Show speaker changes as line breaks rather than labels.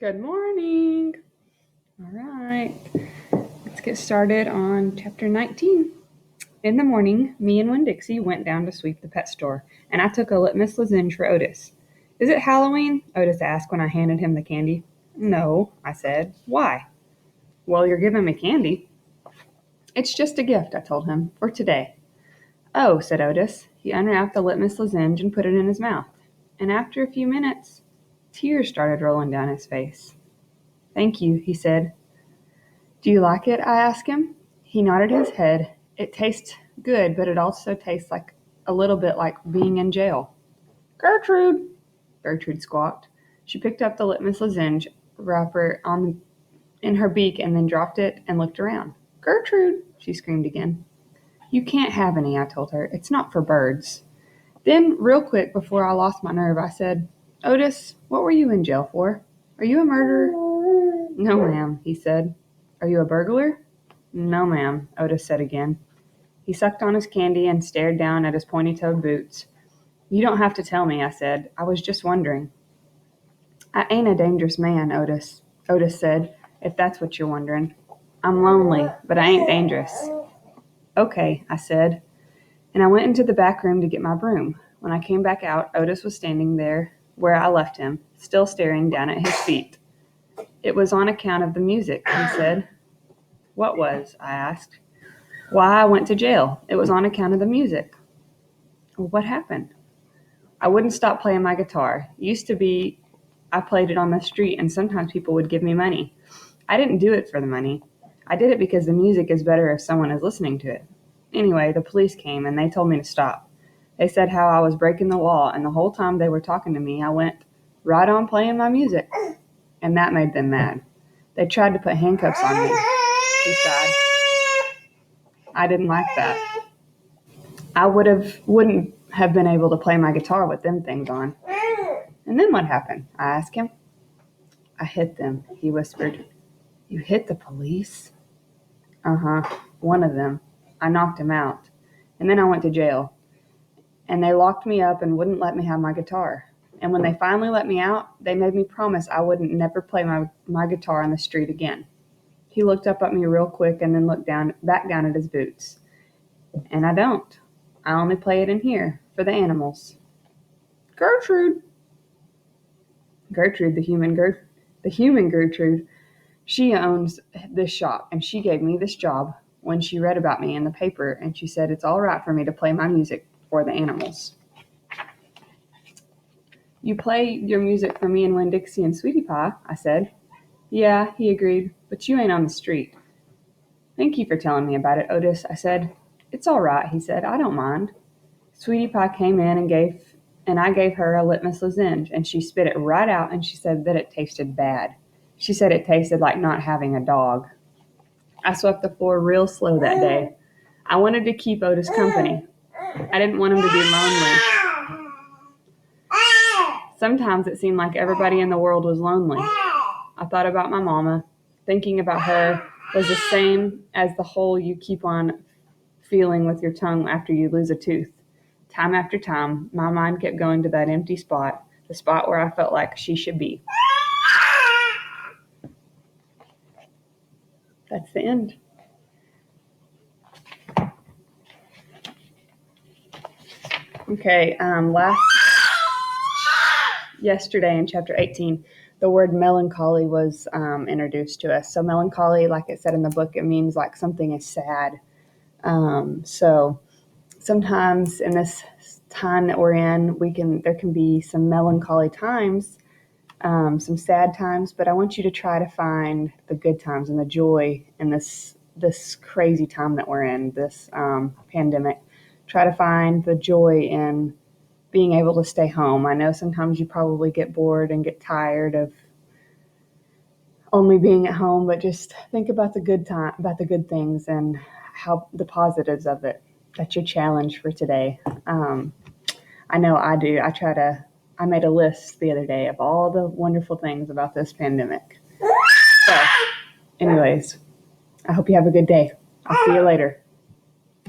Good morning. All right, let's get started on chapter 19. In the morning, me and Winn-Dixie went down to sweep the pet store, and I took a litmus lozenge for Otis. Is it Halloween? Otis asked when I handed him the candy. No, I said. Why? Well, you're giving me candy. It's just a gift, I told him, for today. Oh, said Otis. He unwrapped the litmus lozenge and put it in his mouth. And after a few minutes, tears started rolling down his face. Thank you, he said. Do you like it? I asked him. He nodded his head. It tastes good, but it also tastes like a little bit like being in jail. Gertrude squawked. She picked up the litmus lozenge wrapper in her beak and then dropped it and looked around. Gertrude, she screamed again. You can't have any, I told her. It's not for birds. Then, real quick, before I lost my nerve, I said, Otis, what were you in jail for? Are you a murderer? No, ma'am, he said. Are you a burglar? No, ma'am, Otis said again. He sucked on his candy and stared down at his pointy-toed boots. You don't have to tell me, I said. I was just wondering. I ain't a dangerous man, Otis said, if that's what you're wondering. I'm lonely, but I ain't dangerous. Okay, I said, and I went into the back room to get my broom. When I came back out, Otis was standing there where I left him, still staring down at his feet. It was on account of the music, he said. What was? I asked. Why I went to jail. It was on account of the music. What happened? I wouldn't stop playing my guitar. Used to be I played it on the street and sometimes people would give me money. I didn't do it for the money. I did it because the music is better if someone is listening to it. Anyway, the police came and they told me to stop. They said how I was breaking the law, and the whole time they were talking to me, I went right on playing my music. And that made them mad. They tried to put handcuffs on me, he sighed. I didn't like that. I wouldn't have been able to play my guitar with them things on. And then what happened? I asked him. I hit them, he whispered. You hit the police? Uh-huh, one of them. I knocked him out. And then I went to jail. And they locked me up and wouldn't let me have my guitar. And when they finally let me out, they made me promise I wouldn't never play my guitar on the street again. He looked up at me real quick and then looked back down at his boots. And I don't. I only play it in here, for the animals. Gertrude, the human Gertrude, she owns this shop, and she gave me this job when she read about me in the paper, and she said it's all right for me to play my music for the animals. You play your music for me and Winn-Dixie and Sweetie Pie, I said. Yeah, he agreed, but you ain't on the street. Thank you for telling me about it, Otis, I said. It's all right, he said. I don't mind. Sweetie Pie came in and I gave her a litmus lozenge, and she spit it right out, and she said that it tasted bad. She said it tasted like not having a dog. I swept the floor real slow that day. I wanted to keep Otis company. I didn't want him to be lonely. Sometimes it seemed like everybody in the world was lonely. I thought about my mama. Thinking about her was the same as the hole you keep on feeling with your tongue after you lose a tooth. Time after time, my mind kept going to that empty spot, the spot where I felt like she should be. That's the end. Okay, yesterday in chapter 18, the word melancholy was introduced to us. So melancholy, like it said in the book, it means like something is sad. So sometimes in this time that we're in, there can be some melancholy times, some sad times, but I want you to try to find the good times and the joy in this crazy time that we're in, this pandemic. Try to find the joy in being able to stay home. I know sometimes you probably get bored and get tired of only being at home, but just think about the good things and how the positives of it. That's your challenge for today. I know I do. I made a list the other day of all the wonderful things about this pandemic. So, anyways, I hope you have a good day. I'll see you later.